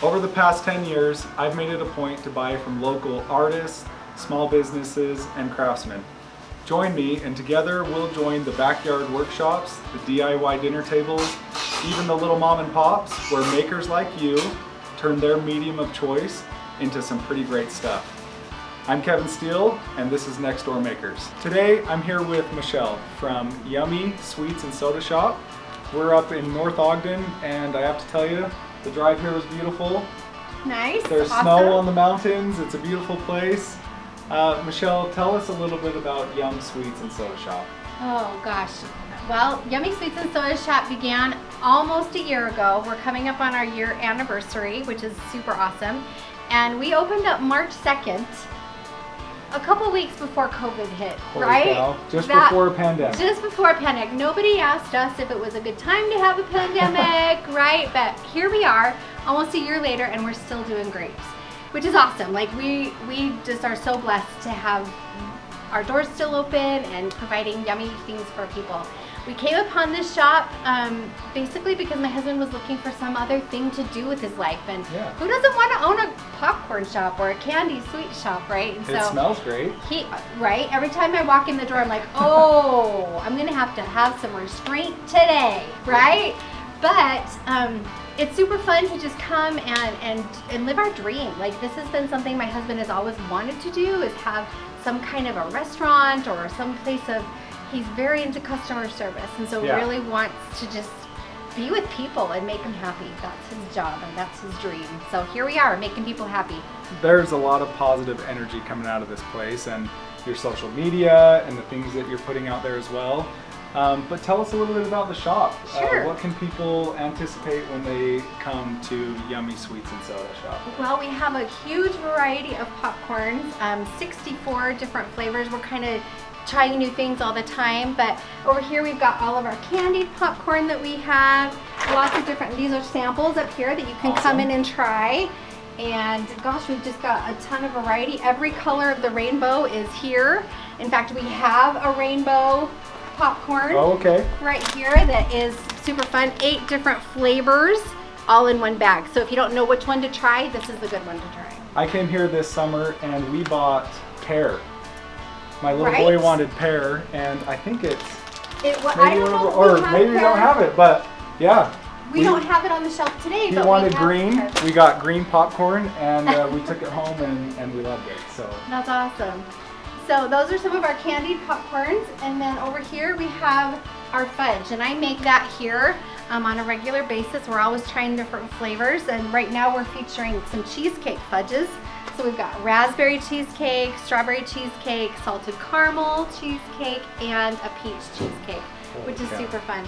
Over the past 10 years, I've made it a point to buy from local artists, small businesses, and craftsmen. Join me and together we'll join the backyard workshops, the DIY dinner tables, even the little mom and pops where makers like you turn their medium of choice into some pretty great stuff. I'm Kevin Steele and this is Next Door Makers. Today I'm here with Michelle from Yummy Sweets and Soda Shop. We're up in North Ogden and I have to tell you, the drive here was beautiful. Nice. There's awesome. snow on the mountains. It's a beautiful place. Michelle, tell us a little bit about Yum Sweets and Soda Shop. Oh gosh. Well, Yummy Sweets and Soda Shop began almost a year ago. We're coming up on our year anniversary, which is super awesome. And we opened up March 2nd, a couple weeks before COVID hit, Holy right? cow. Before a pandemic. Just before a pandemic. Nobody asked us if it was a good time to have a pandemic, right? But here we are, almost a year later, and we're still doing great, which is awesome. Like we just are so blessed to have our doors still open and providing yummy things for people. We came upon this shop basically because my husband was looking for some other thing to do with his life, and who doesn't want to own a popcorn shop or a candy sweet shop, right? And it smells great. Right? Every time I walk in the door, I'm like, oh, I'm gonna have to have some restraint today, right? But it's super fun to just come and live our dream. Like, this has been something my husband has always wanted to do, is have some kind of a restaurant or some place of, he's very into customer service, and so really wants to just be with people and make them happy. That's his job and that's his dream. So here we are, making people happy. There's a lot of positive energy coming out of this place and your social media and the things that you're putting out there as well. But tell us a little bit about the shop. Sure. What can people anticipate when they come to Yummy Sweets and Soda Shop? Well, we have a huge variety of popcorns, 64 different flavors. We're kind of trying new things all the time, but over here we've got all of our candied popcorn that we have. Lots of different, these are samples up here that you can come in and try. And gosh, we've just got a ton of variety. Every color of the rainbow is here. In fact, we have a rainbow popcorn right here that is super fun. 8 different flavors all in one bag. So if you don't know which one to try, this is the good one to try. I came here this summer and we bought pear. My little boy wanted pear, and I think it's maybe we don't have it, but yeah. We don't have it on the shelf today. He wanted green. We got green popcorn, and we took it home, and we loved it. So that's awesome. So those are some of our candied popcorns, and then over here we have our fudge, and I make that here on a regular basis. We're always trying different flavors, and right now we're featuring some cheesecake fudges. So we've got raspberry cheesecake, strawberry cheesecake, salted caramel cheesecake, and a peach cheesecake, which is super fun.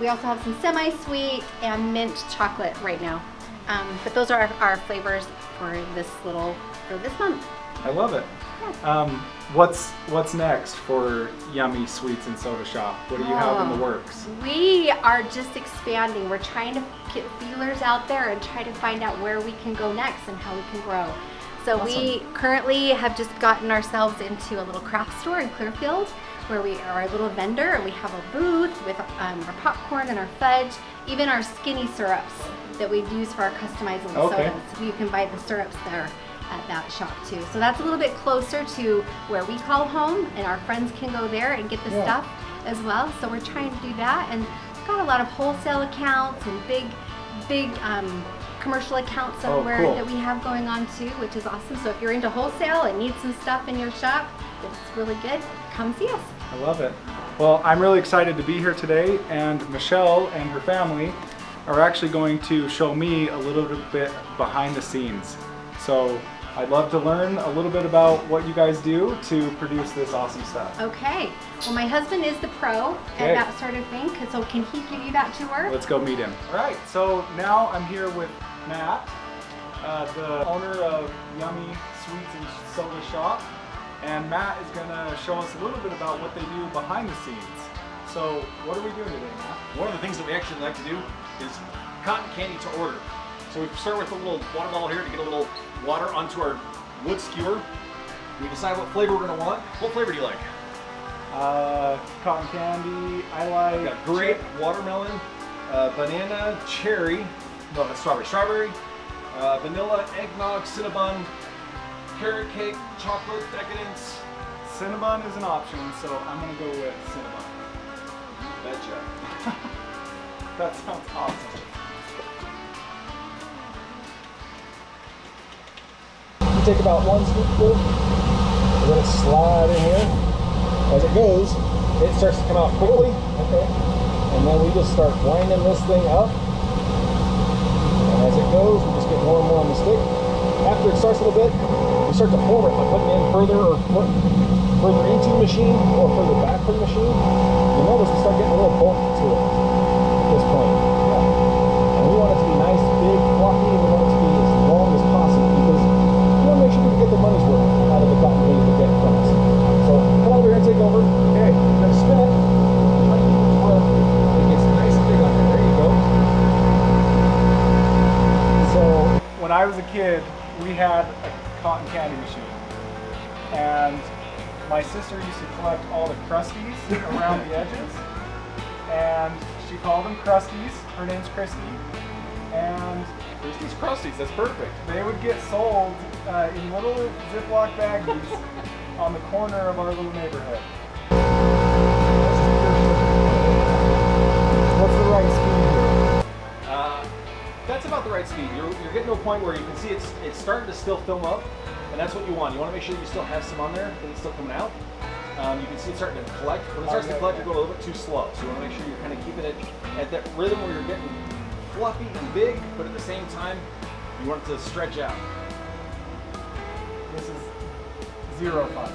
We also have some semi-sweet and mint chocolate right now. But those are our flavors for this month. I love it. Yeah. What's next for Yummy Sweets and Soda Shop? What do you have in the works? We are just expanding. We're trying to get feelers out there and try to find out where we can go next and how we can grow. So we currently have just gotten ourselves into a little craft store in Clearfield, where we are a little vendor, and we have a booth with our popcorn and our fudge, even our skinny syrups that we use for our customizable sodas. You can buy the syrups there at that shop too. So that's a little bit closer to where we call home, and our friends can go there and get the stuff as well. So we're trying to do that, and we've got a lot of wholesale accounts and big commercial accounts somewhere that we have going on too, which is awesome. So if you're into wholesale and need some stuff in your shop that's really good, come see us. I love it. Well, I'm really excited to be here today, and Michelle and her family are actually going to show me a little bit behind the scenes. So I'd love to learn a little bit about what you guys do to produce this awesome stuff. Okay. Well, my husband is the pro at that sort of thing, so can he give you that tour? Let's go meet him. All right, so now I'm here with Matt, the owner of Yummy Sweets and Soda Shop, and Matt is going to show us a little bit about what they do behind the scenes. So what are we doing today, Matt? One of the things that we actually like to do is cotton candy to order. So we start with a little water bottle here to get a little water onto our wood skewer. We decide what flavor we're going to want. What flavor do you like? Cotton candy. I like grape, watermelon, banana, cherry. No, that's strawberry. Strawberry, vanilla, eggnog, Cinnabon, carrot cake, chocolate decadence. Cinnabon is an option, so I'm gonna go with Cinnabon. Betcha. That sounds awesome. You take about 1 scoopful, and let it slide in here. As it goes, it starts to come out quickly. Okay. And then we just start winding this thing up. And as it goes, we just get more and more on the stick. After it starts a little bit, we start to form it by putting it in further into the machine or further back from the machine. You'll notice we start getting a little bulk to it at this point. Yeah. And we want it to be nice, big, fluffy, and we want it to be as long as possible because we want to make sure we can get the money's worth out of the cotton candy we get from us. So come over here and take over. Okay, you're going to spin it. Try to keep it where it gets nice and big on there. There you go. So when I was a kid, we had a cotton candy machine, and my sister used to collect all the crusties around the edges, and she called them crusties. Her name's Christy, and Christy's Crusties, that's perfect. they would get sold in little Ziploc baggies on the corner of our little neighborhood. What's the right speed here? That's about the right speed. You're getting to a point where you can see it's starting to still film up, and that's what you want. You want to make sure that you still have some on there, that it's still coming out. You can see it starting to collect. When it starts to collect, you're going a little bit too slow. So you want to make sure you're kind of keeping it at that rhythm where you're getting fluffy and big, but at the same time, you want it to stretch out. This is zero fun.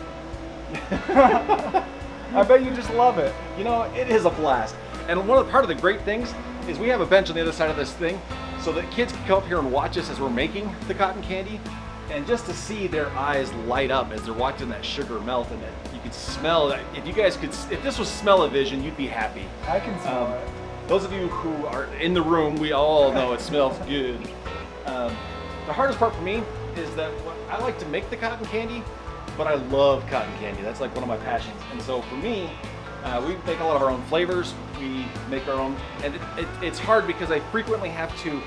I bet you just love it. You know, it is a blast. And part of the great things is we have a bench on the other side of this thing so that kids can come up here and watch us as we're making the cotton candy, and just to see their eyes light up as they're watching that sugar melt in it. You can smell that. If this was smell-o-vision, you'd be happy. I can smell it. Those of you who are in the room, we all know it smells good. The hardest part for me is that I like to make the cotton candy, but I love cotton candy. That's like one of my passions. And so for me, we make a lot of our own flavors. We make our own, and it's hard because I frequently have to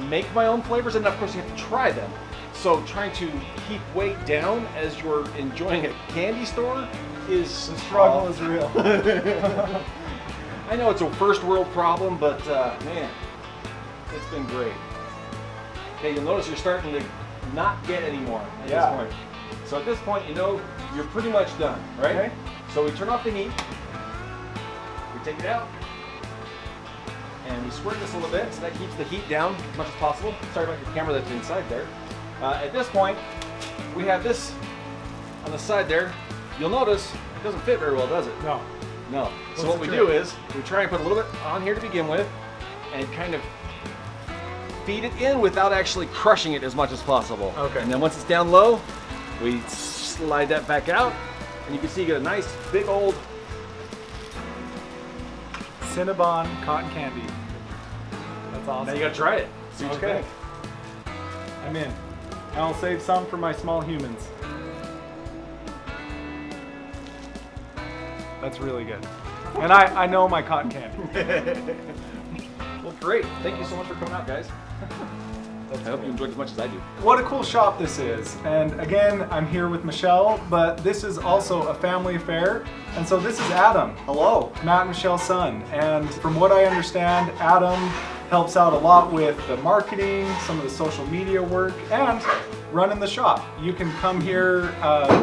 make my own flavors, and of course you have to try them. So trying to keep weight down as you're enjoying a candy store is The struggle is real. I know it's a first world problem, but man, it's been great. Okay, you'll notice you're starting to not get any more at this point. So at this point, you know you're pretty much done, right? Okay. So we turn off the heat, we take it out, and we squirt this a little bit so that keeps the heat down as much as possible. Sorry about your camera that's inside there. At this point, we have this on the side there. You'll notice it doesn't fit very well, does it? No. No. So What's what the we trick? do is we try and put a little bit on here to begin with and kind of feed it in without actually crushing it as much as possible. Okay. And then once it's down low, we slide that back out, and you can see you get a nice big old Cinnabon cotton candy. That's awesome. Now you gotta try it. See what you Okay. think. I'm in. I'll save some for my small humans. That's really good. And I know my cotton candy. Well, great. Thank you so much for coming out, guys. I hope you enjoyed as much as I do. What a cool shop this is. And again, I'm here with Michelle, but this is also a family affair. And so this is Adam. Hello. Matt and Michelle's son. And from what I understand, Adam helps out a lot with the marketing, some of the social media work, and running the shop. You can come here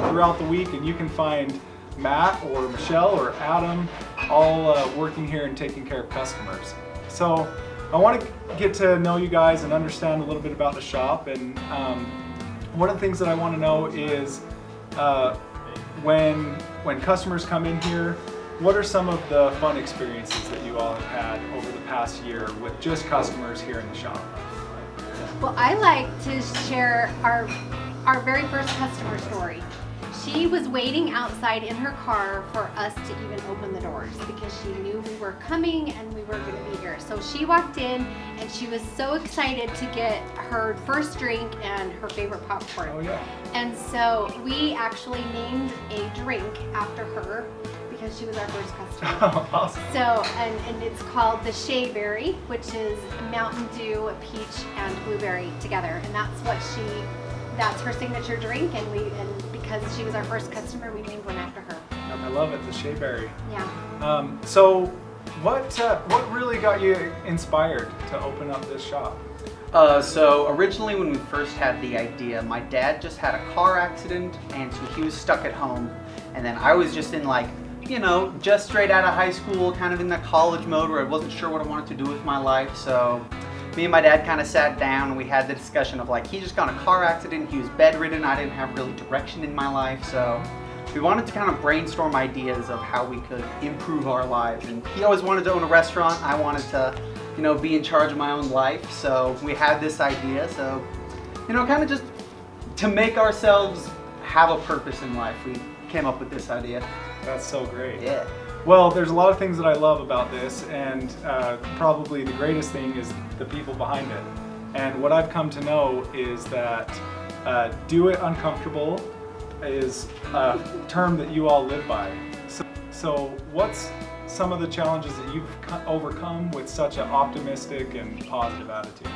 throughout the week and you can find Matt or Michelle or Adam all working here and taking care of customers. So I want to get to know you guys and understand a little bit about the shop. And one of the things that I want to know is when customers come in here, what are some of the fun experiences that you all have had over the past year with just customers here in the shop? Well, I like to share our very first customer story. She was waiting outside in her car for us to even open the doors because she knew we were coming and we were going to be here. So she walked in and she was so excited to get her first drink and her favorite popcorn. Oh yeah. And so we actually named a drink after her because she was our first customer. Oh, awesome. So, and it's called the Shea Berry, which is Mountain Dew, peach, and blueberry together. And that's her signature drink. And because she was our first customer, we named one after her. I love it, the Shea Berry. Yeah. So what really got you inspired to open up this shop? So originally when we first had the idea, my dad just had a car accident, and so he was stuck at home. And then I was just in just straight out of high school, kind of in the college mode where I wasn't sure what I wanted to do with my life. So me and my dad kind of sat down and we had the discussion of he just got in a car accident, he was bedridden, I didn't have really direction in my life. So we wanted to kind of brainstorm ideas of how we could improve our lives. And he always wanted to own a restaurant. I wanted to, be in charge of my own life. So we had this idea. So, kind of just to make ourselves have a purpose in life, we came up with this idea. That's so great. Yeah. Well, there's a lot of things that I love about this, and probably the greatest thing is the people behind it. And what I've come to know is that do it uncomfortable is a term that you all live by. So what's some of the challenges that you've overcome with such an optimistic and positive attitude?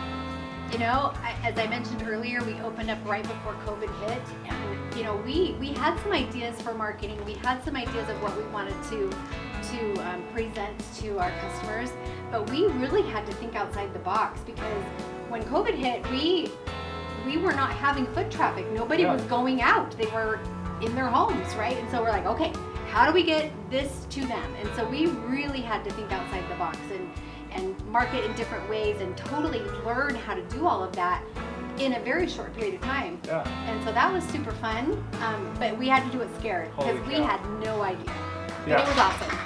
As I mentioned earlier, we opened up right before COVID hit, and we had some ideas for marketing. We had some ideas of what we wanted to present to our customers, but we really had to think outside the box, because when COVID hit, we were not having foot traffic. Nobody was going out. They were in their homes, right? And so we're like, okay, how do we get this to them? And so we really had to think outside the box and market in different ways and totally learn how to do all of that in a very short period of time. Yeah. And so that was super fun, but we had to do it scared because we had no idea. Yeah. But it was awesome.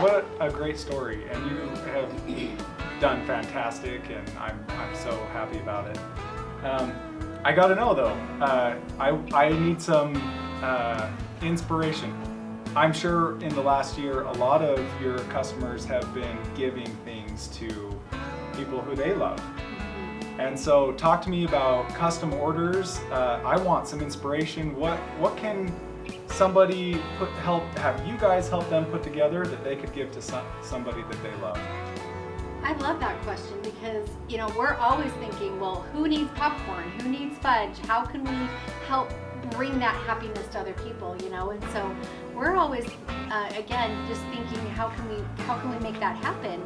What a great story, and you have done fantastic, and I'm so happy about it. I gotta know though, I need some inspiration. I'm sure in the last year a lot of your customers have been giving things to people who they love. And so talk to me about custom orders. I want some inspiration. What can somebody have you guys help them put together that they could give to somebody that they love? I love that question because, we're always thinking, well, who needs popcorn? Who needs fudge? How can we help bring that happiness to other people, And so we're always, again, just thinking, how can we make that happen?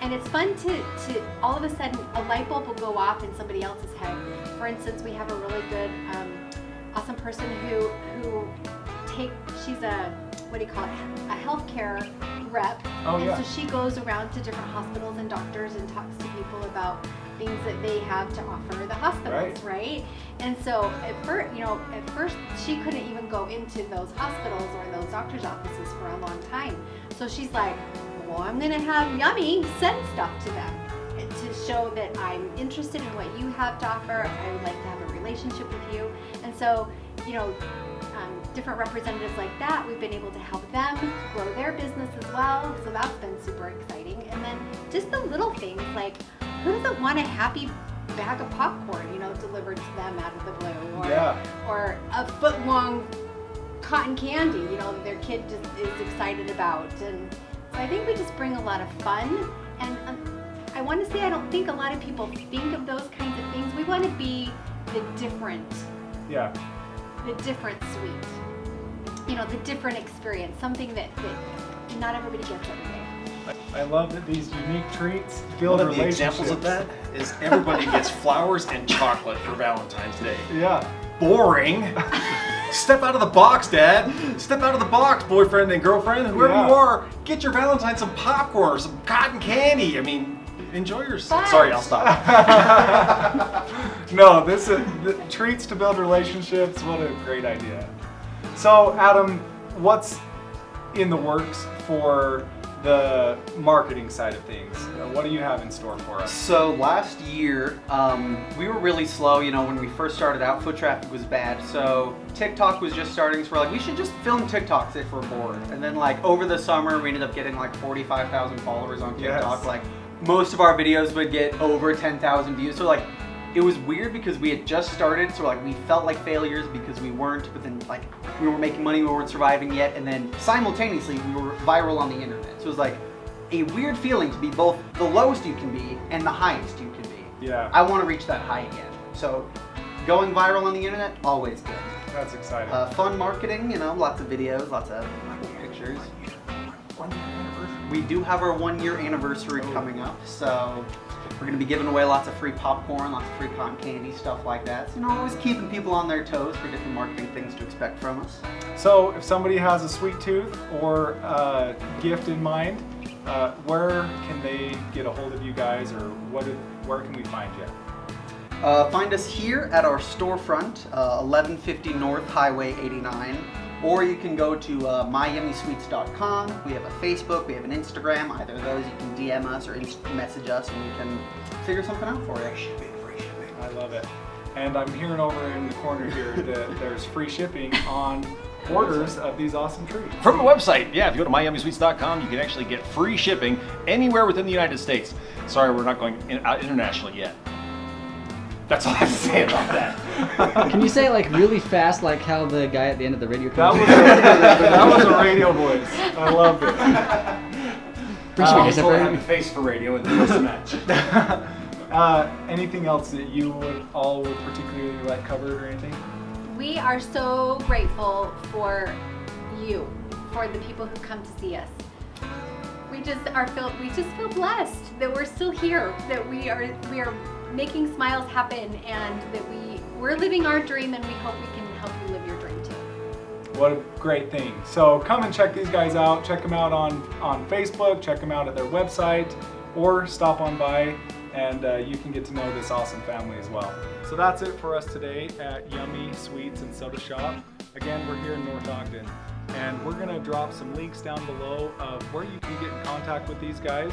And it's fun to all of a sudden a light bulb will go off in somebody else's head. For instance, we have a really good, awesome person who she's a healthcare rep. Oh, and yeah. so she goes around to different hospitals and doctors and talks to people about things that they have to offer the hospitals, right? And so at first she couldn't even go into those hospitals or those doctors' offices for a long time. So she's like, well, I'm gonna have Yummy send stuff to them to show that I'm interested in what you have to offer. I would like to have a relationship with you. And so, different representatives like that, we've been able to help them grow their business as well. So that's been super exciting. And then just the little things like, who doesn't want a happy bag of popcorn, delivered to them out of the blue, or a foot-long cotton candy, their kid just is excited about. And so I think we just bring a lot of fun. And I want to say I don't think a lot of people think of those kinds of things. We want to be the different sweet, the different experience, something that not everybody gets every day. I love that these unique treats build relationships. One of the examples of that is everybody gets flowers and chocolate for Valentine's Day. Yeah. Boring. Step out of the box, Dad. Step out of the box, boyfriend and girlfriend, whoever you are. Get your Valentine some popcorn or some cotton candy. I mean, enjoy yourself. Sorry, I'll stop. No, this is the treats to build relationships. What a great idea. So, Adam, what's in the works for the marketing side of things? What do you have in store for us? So last year, we were really slow. When we first started out, foot traffic was bad. So TikTok was just starting. So we're like, we should just film TikToks if we're bored. And then over the summer, we ended up getting 45,000 followers on TikTok. Yes. Most of our videos would get over 10,000 views. So it was weird because we had just started, so like we felt like failures because we weren't, but then like we were making money, we weren't surviving yet, and then simultaneously we were viral on the internet. So it was like a weird feeling to be both the lowest you can be and the highest you can be. Yeah. I want to reach that high again. So going viral on the internet, always good. That's exciting. Fun marketing, you know, lots of videos, lots of pictures. We do have our 1-year anniversary coming up, so we're going to be giving away lots of free popcorn, lots of free cotton candy, stuff like that. So, you know, always keeping people on their toes for different marketing things to expect from us. So if somebody has a sweet tooth or a gift in mind, where can they get a hold of you guys, or where can we find you? Find us here at our storefront, 1150 North Highway 89. Or you can go to myyummysweets.com. We have a Facebook, we have an Instagram. Either of those, you can DM us or message us and we can figure something out for you. Free shipping. I love it. And I'm hearing over in the corner here that there's free shipping on orders of these awesome treats. From the website, yeah, if you go to myyummysweets.com, you can actually get free shipping anywhere within the United States. Sorry, we're not going out internationally yet. That's all I have to say about that. Can you say it like really fast, like how the guy at the end of the radio That comes? was a radio voice. I loved it. Appreciate it. I have a face for radio and this match. Anything else that you would particularly like covered or anything? We are so grateful for you, for the people who come to see us. We just feel blessed that we're still here, that we are making smiles happen, and that we're living our dream, and we hope we can help you live your dream too. What a great thing. So come and check these guys out. Check them out on Facebook, check them out at their website, or stop on by and you can get to know this awesome family as well. So that's it for us today at Yummy Sweets and Soda Shop. Again, we're here in North Ogden, and we're gonna drop some links down below of where you can get in contact with these guys.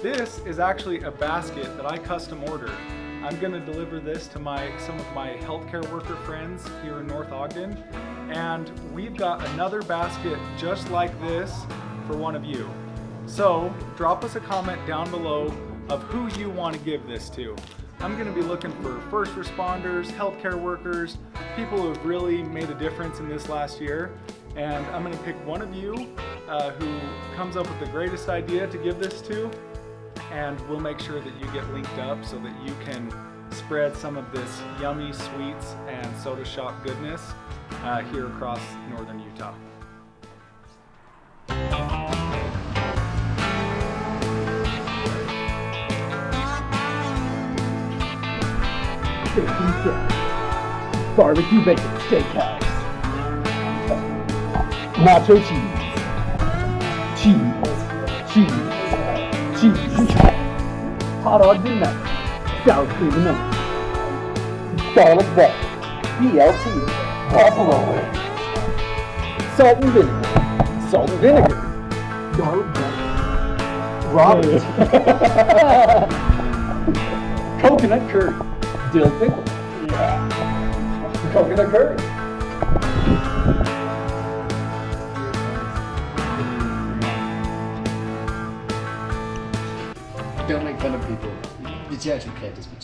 This is actually a basket that I custom ordered. I'm gonna deliver this to some of my healthcare worker friends here in North Ogden, and we've got another basket just like this for one of you. So drop us a comment down below of who you want to give this to. I'm gonna be looking for first responders, healthcare workers, people who have really made a difference in this last year, and I'm gonna pick one of you who comes up with the greatest idea to give this to, and we'll make sure that you get linked up so that you can spread some of this yummy sweets and soda shop goodness here across northern Utah. Barbecue bacon steakhouse. Nacho cheese. Hot dogs and nuts. Sour cream and onions. Garlic butter. BLT. Buffalo wings. Salt and vinegar. Garlic butter. Robert. Coconut curry. Dill pickle. Yeah. Coconut curry. Don't make fun of people. It's actually can't just be